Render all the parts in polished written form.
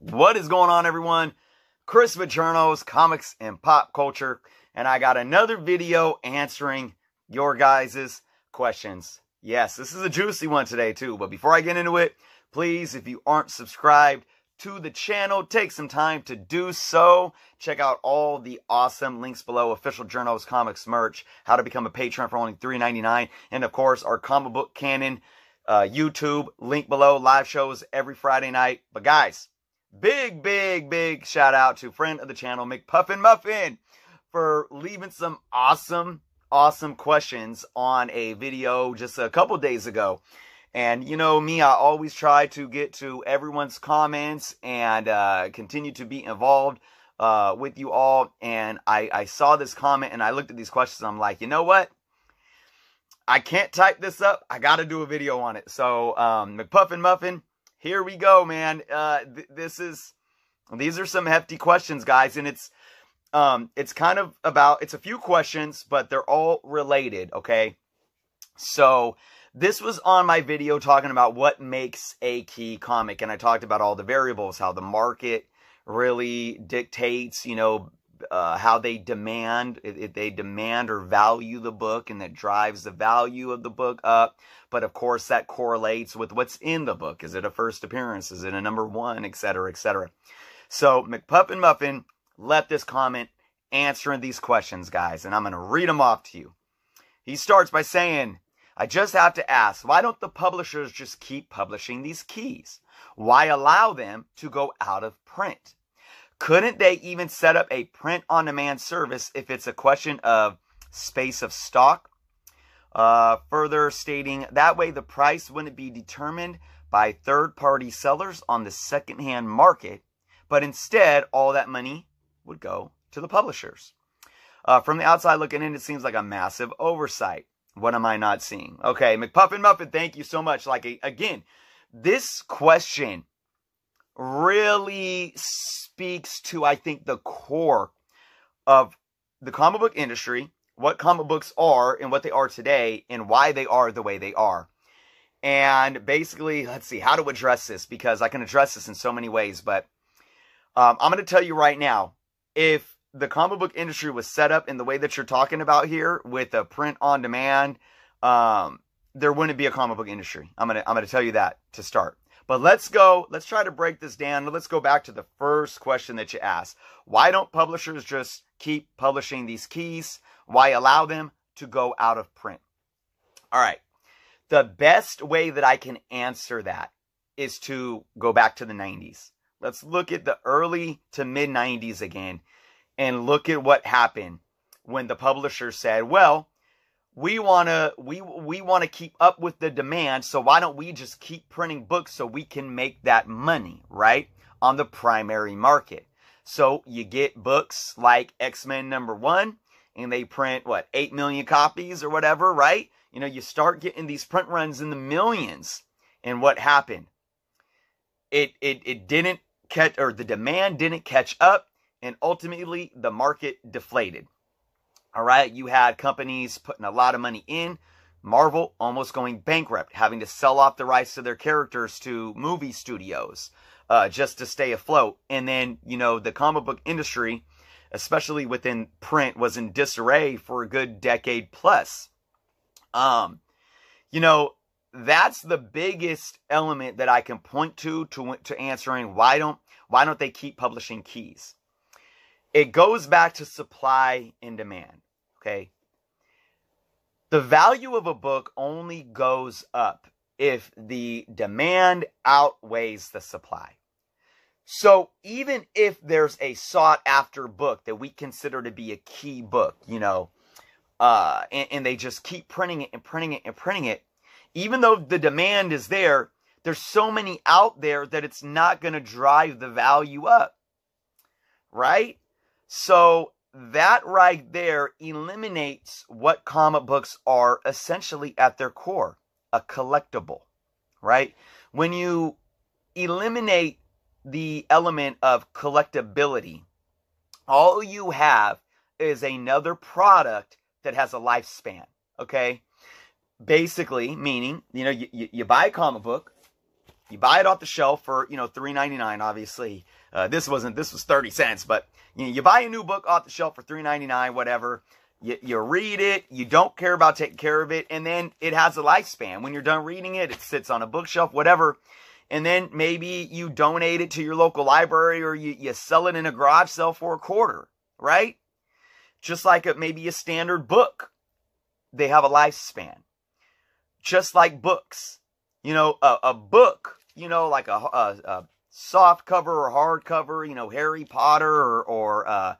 What is going on, everyone? Chris Vichernos, Comics and Pop Culture, and I got another video answering your guys' questions. Yes, this is a juicy one today too, but before I get into it, please, if you aren't subscribed to the channel, take some time to do so. Check out all the awesome links below, official Journos Comics merch, how to become a patron for only $3.99, and of course, our comic book canon YouTube, link below, live shows every Friday night. But guys, big shout out to friend of the channel, McPuffin Muffin, for leaving some awesome questions on a video just a couple days ago. And you know me, I always try to get to everyone's comments and continue to be involved with you all. And I saw this comment and I looked at these questions and I'm like, you know what? I can't type this up. I got to do a video on it. So, McPuffin Muffin, here we go, man. These are some hefty questions, guys, and it's kind of about, it's a few questions, but they're all related, okay? So, this was on my video talking about what makes a key comic, and I talked about all the variables, how the market really dictates, you know, how they demand, if they demand or value the book, and that drives the value of the book up. But of course, that correlates with what's in the book. Is it a first appearance? Is it a number one? Etc., etc. So McPuffin Muffin left this comment answering these questions, guys, and I'm going to read them off to you. He starts by saying, I just have to ask, why don't the publishers just keep publishing these keys? Why allow them to go out of print? Couldn't they even set up a print-on-demand service if it's a question of space of stock? Further stating, that way the price wouldn't be determined by third-party sellers on the secondhand market, but instead all that money would go to the publishers. From the outside looking in, it seems like a massive oversight. What am I not seeing? Okay, McPuffin Muffin, thank you so much. Again, this question really speaks to, I think, the core of the comic book industry, what comic books are and what they are today, and why they are the way they are. And basically, let's see how to address this, because I can address this in so many ways. But I'm going to tell you right now, if the comic book industry was set up in the way that you're talking about here, with a print on demand, there wouldn't be a comic book industry. I'm gonna tell you that to start. But let's try to break this down. Let's go back to the first question that you asked. Why don't publishers just keep publishing these keys? Why allow them to go out of print? All right. The best way that I can answer that is to go back to the 90s. Let's look at the early to mid 90s again and look at what happened when the publisher said, well, we want to keep up with the demand, so why don't we just keep printing books so we can make that money, right, on the primary market. So you get books like X-Men #1, and they print, what, 8 million copies or whatever, right? You know, you start getting these print runs in the millions. And what happened? It didn't catch, or the demand didn't catch up, and ultimately the market deflated. All right, you had companies putting a lot of money in, Marvel almost going bankrupt, having to sell off the rights to their characters to movie studios just to stay afloat. And then, you know, the comic book industry, especially within print, was in disarray for a good decade plus. You know, that's the biggest element that I can point to answering why don't they keep publishing keys. It goes back to supply and demand, okay? The value of a book only goes up if the demand outweighs the supply. So even if there's a sought-after book that we consider to be a key book, you know, and they just keep printing it and printing it and printing it, even though the demand is there, there's so many out there that it's not going to drive the value up, right? So that right there eliminates what comic books are essentially at their core, a collectible, right? When you eliminate the element of collectability, all you have is another product that has a lifespan, okay? Basically, meaning, you know, you buy a comic book, You buy it off the shelf for, $3.99, obviously. This was 30 cents, but you buy a new book off the shelf for $3.99, whatever. You read it, you don't care about taking care of it, and then it has a lifespan. When you're done reading it, it sits on a bookshelf, whatever. And then maybe you donate it to your local library, or you sell it in a garage sale for $0.25, right? Just like maybe a standard book. They have a lifespan. Just like books. A book, like a soft cover or hard cover, Harry Potter or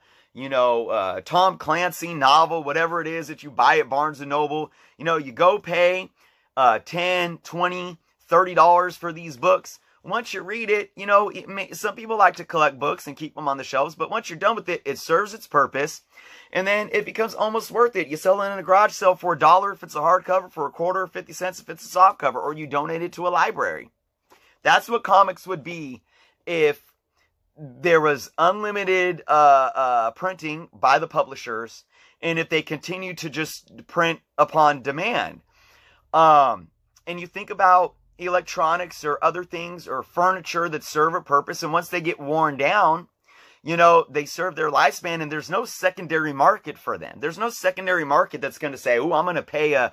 Tom Clancy novel, whatever it is that you buy at Barnes & Noble. You go pay $10, $20, $30 for these books. Once you read it, some people like to collect books and keep them on the shelves, but once you're done with it, it serves its purpose, and then it becomes almost worth it. You sell it in a garage sale for $1 if it's a hardcover, for $0.25, 50 cents if it's a soft cover, or you donate it to a library. That's what comics would be if there was unlimited printing by the publishers, and if they continue to just print upon demand. And you think about electronics or other things or furniture that serve a purpose, and once they get worn down, they serve their lifespan, and there's no secondary market for them. There's no secondary market that's going to say, "Oh, I'm going to pay a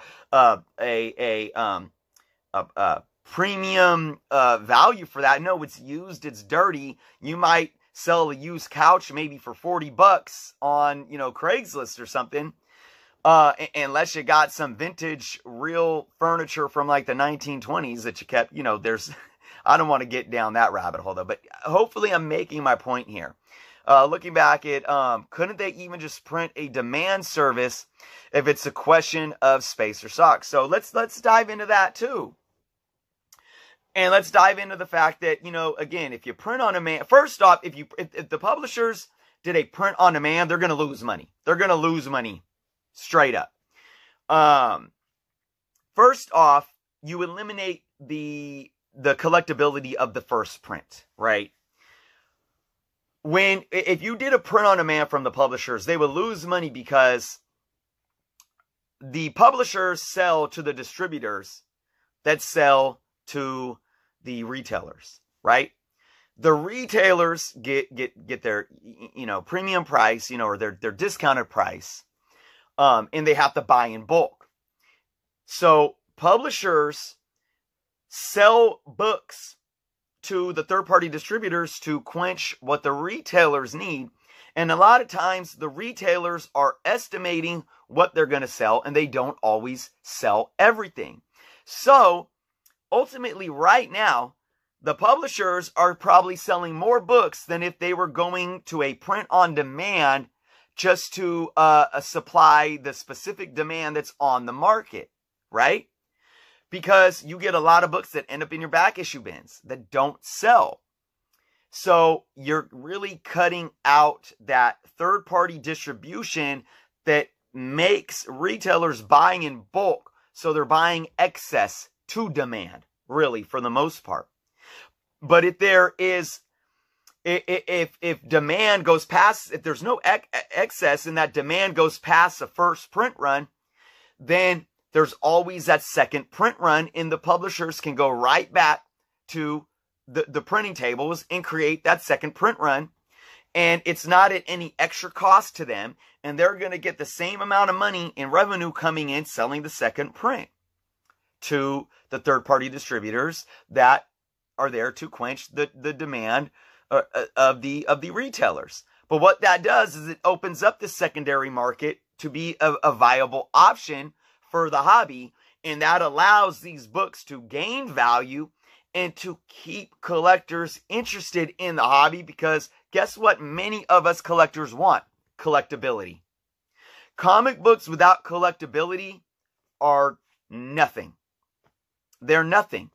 premium value for that." No, it's used, it's dirty. You might sell a used couch maybe for $40 on Craigslist or something. Unless you got some vintage real furniture from like the 1920s that you kept, I don't want to get down that rabbit hole though, but hopefully I'm making my point here. Looking back at, couldn't they even just print a demand service if it's a question of space or stock? So let's dive into that too. And let's dive into the fact that, again, if you print on demand, first off, if the publishers did a print on demand, they're going to lose money. They're going to lose money. Straight up. First off, you eliminate the collectability of the first print, right? If you did a print on demand from the publishers, they would lose money because the publishers sell to the distributors that sell to the retailers, right? The retailers get their premium price, or their discounted price. And they have to buy in bulk. So publishers sell books to the third-party distributors to quench what the retailers need. And a lot of times the retailers are estimating what they're going to sell, and they don't always sell everything. So ultimately right now, the publishers are probably selling more books than if they were going to a print on demand just to supply the specific demand that's on the market, right? Because you get a lot of books that end up in your back issue bins that don't sell. So you're really cutting out that third-party distribution that makes retailers buying in bulk. So they're buying excess to demand, really, for the most part. But if there is... If demand goes past, if there's no excess and that demand goes past the first print run, then there's always that second print run, and the publishers can go right back to the printing tables and create that second print run. And it's not at any extra cost to them, and they're going to get the same amount of money in revenue coming in selling the second print to the third-party distributors that are there to quench the demand of the retailers. But what that does is it opens up the secondary market to be a viable option for the hobby, and that allows these books to gain value and to keep collectors interested in the hobby, because guess what many of us collectors want? Collectability. Comic books without collectability are nothing. They're nothing.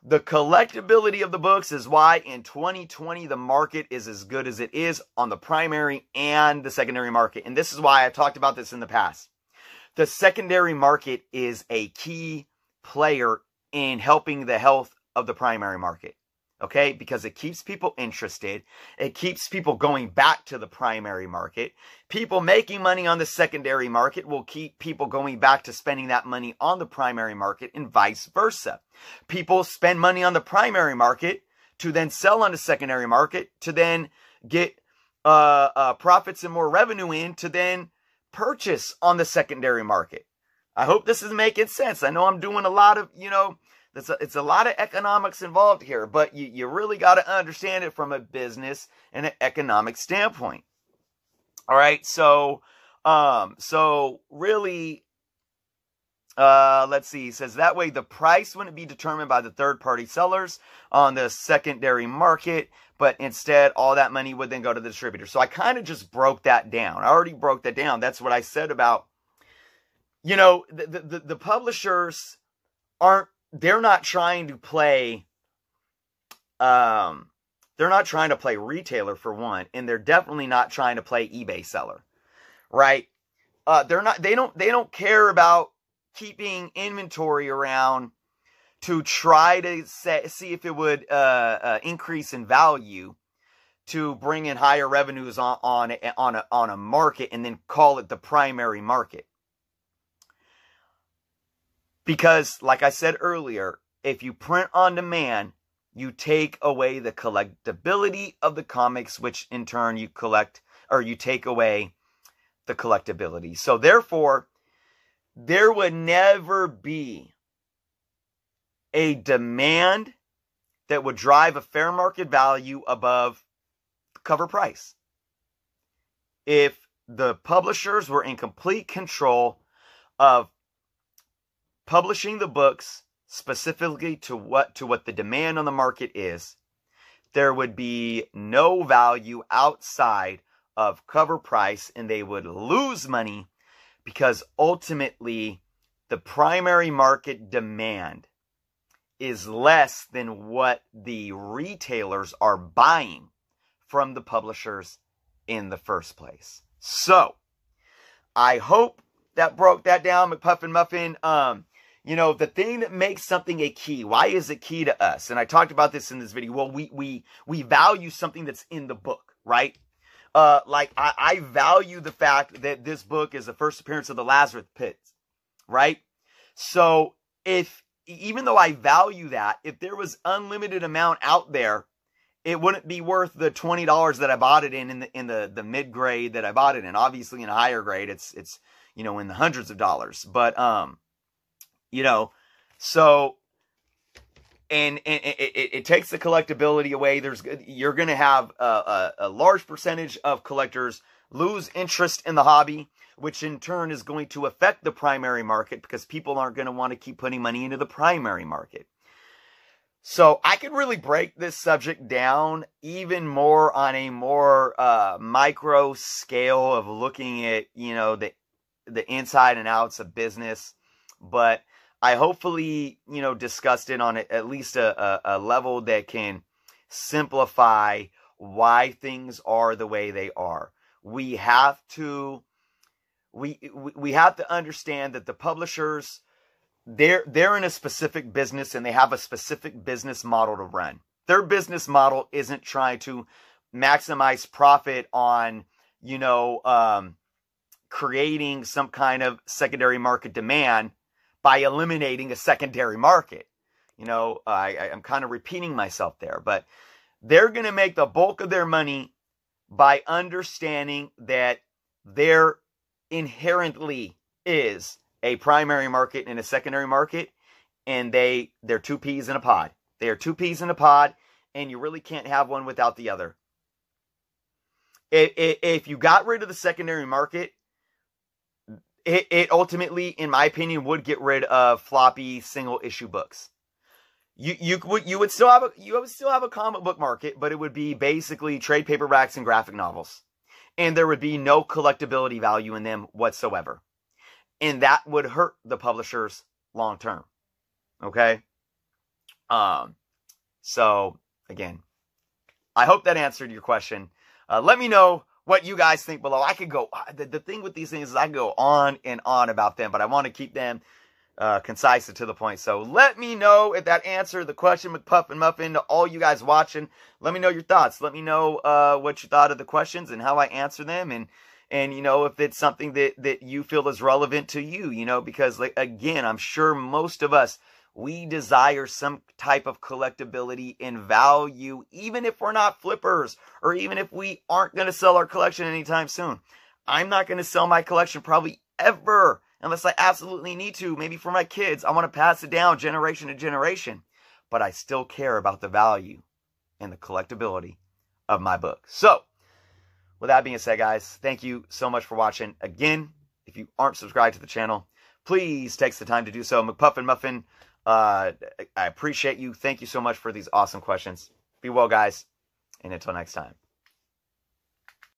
The collectability of the books is why in 2020 the market is as good as it is on the primary and the secondary market. And this is why I've talked about this in the past. The secondary market is a key player in helping the health of the primary market. Okay, because it keeps people interested. It keeps people going back to the primary market. People making money on the secondary market will keep people going back to spending that money on the primary market, and vice versa. People spend money on the primary market to then sell on the secondary market, to then get profits and more revenue in, to then purchase on the secondary market. I hope this is making sense. I know I'm doing a lot of, it's a lot of economics involved here, but you really got to understand it from a business and an economic standpoint. All right, so really, let's see. It says that way the price wouldn't be determined by the third-party sellers on the secondary market, but instead all that money would then go to the distributor. So I kind of just broke that down. I already broke that down. That's what I said about, the publishers they're not trying to play, they're not trying to play retailer for one, and they're definitely not trying to play eBay seller, right? They don't care about keeping inventory around to try to see if it would increase in value to bring in higher revenues on a market and then call it the primary market. Because, like I said earlier, if you print on demand, you take away the collectability of the comics, which in turn you take away the collectability. So therefore, there would never be a demand that would drive a fair market value above cover price. If the publishers were in complete control of publishing the books specifically to what the demand on the market is, there would be no value outside of cover price, and they would lose money because ultimately the primary market demand is less than what the retailers are buying from the publishers in the first place. So I hope that broke that down, McPuffin Muffin. The thing that makes something a key, why is it key to us? And I talked about this in this video. Well, we value something that's in the book, right? I value the fact that this book is the first appearance of the Lazarus Pit, right? So even though I value that, if there was unlimited amount out there, it wouldn't be worth the $20 that I bought it in the mid grade that I bought it in. Obviously, in a higher grade, it's in the hundreds of dollars. But so and it takes the collectability away. You're going to have a large percentage of collectors lose interest in the hobby, which in turn is going to affect the primary market because people aren't going to want to keep putting money into the primary market. So I could really break this subject down even more on a more micro scale of looking at, the inside and outs of business. But I hopefully, discussed it on at least a level that can simplify why things are the way they are. We have to understand that the publishers, they're in a specific business and they have a specific business model to run. Their business model isn't trying to maximize profit on, creating some kind of secondary market demand by eliminating a secondary market. I'm kind of repeating myself there, but they're going to make the bulk of their money by understanding that there inherently is a primary market and a secondary market, and they're two peas in a pod. They are two peas in a pod, and you really can't have one without the other. If you got rid of the secondary market, it ultimately, in my opinion, would get rid of floppy single issue books. You would still have a comic book market, but it would be basically trade paperbacks and graphic novels, and there would be no collectability value in them whatsoever, and that would hurt the publishers long term. Okay. So again, I hope that answered your question. Let me know what you guys think below. I could go, the thing with these things is I can go on and on about them, but I want to keep them concise and to the point. So let me know if that answered the question, McPuffin Muffin. To all you guys watching, let me know your thoughts. Let me know what you thought of the questions and how I answer them, and you know, if it's something that you feel is relevant to you, you know, because like, again, I'm sure most of us, we desire some type of collectability and value, even if we're not flippers, or even if we aren't going to sell our collection anytime soon. I'm not going to sell my collection probably ever, unless I absolutely need to. Maybe for my kids, I want to pass it down generation to generation. But I still care about the value and the collectability of my book. So, with that being said, guys, thank you so much for watching. Again, if you aren't subscribed to the channel, please take the time to do so. McPuffin Muffin, I appreciate you. Thank you so much for these awesome questions. Be well, guys, and until next time.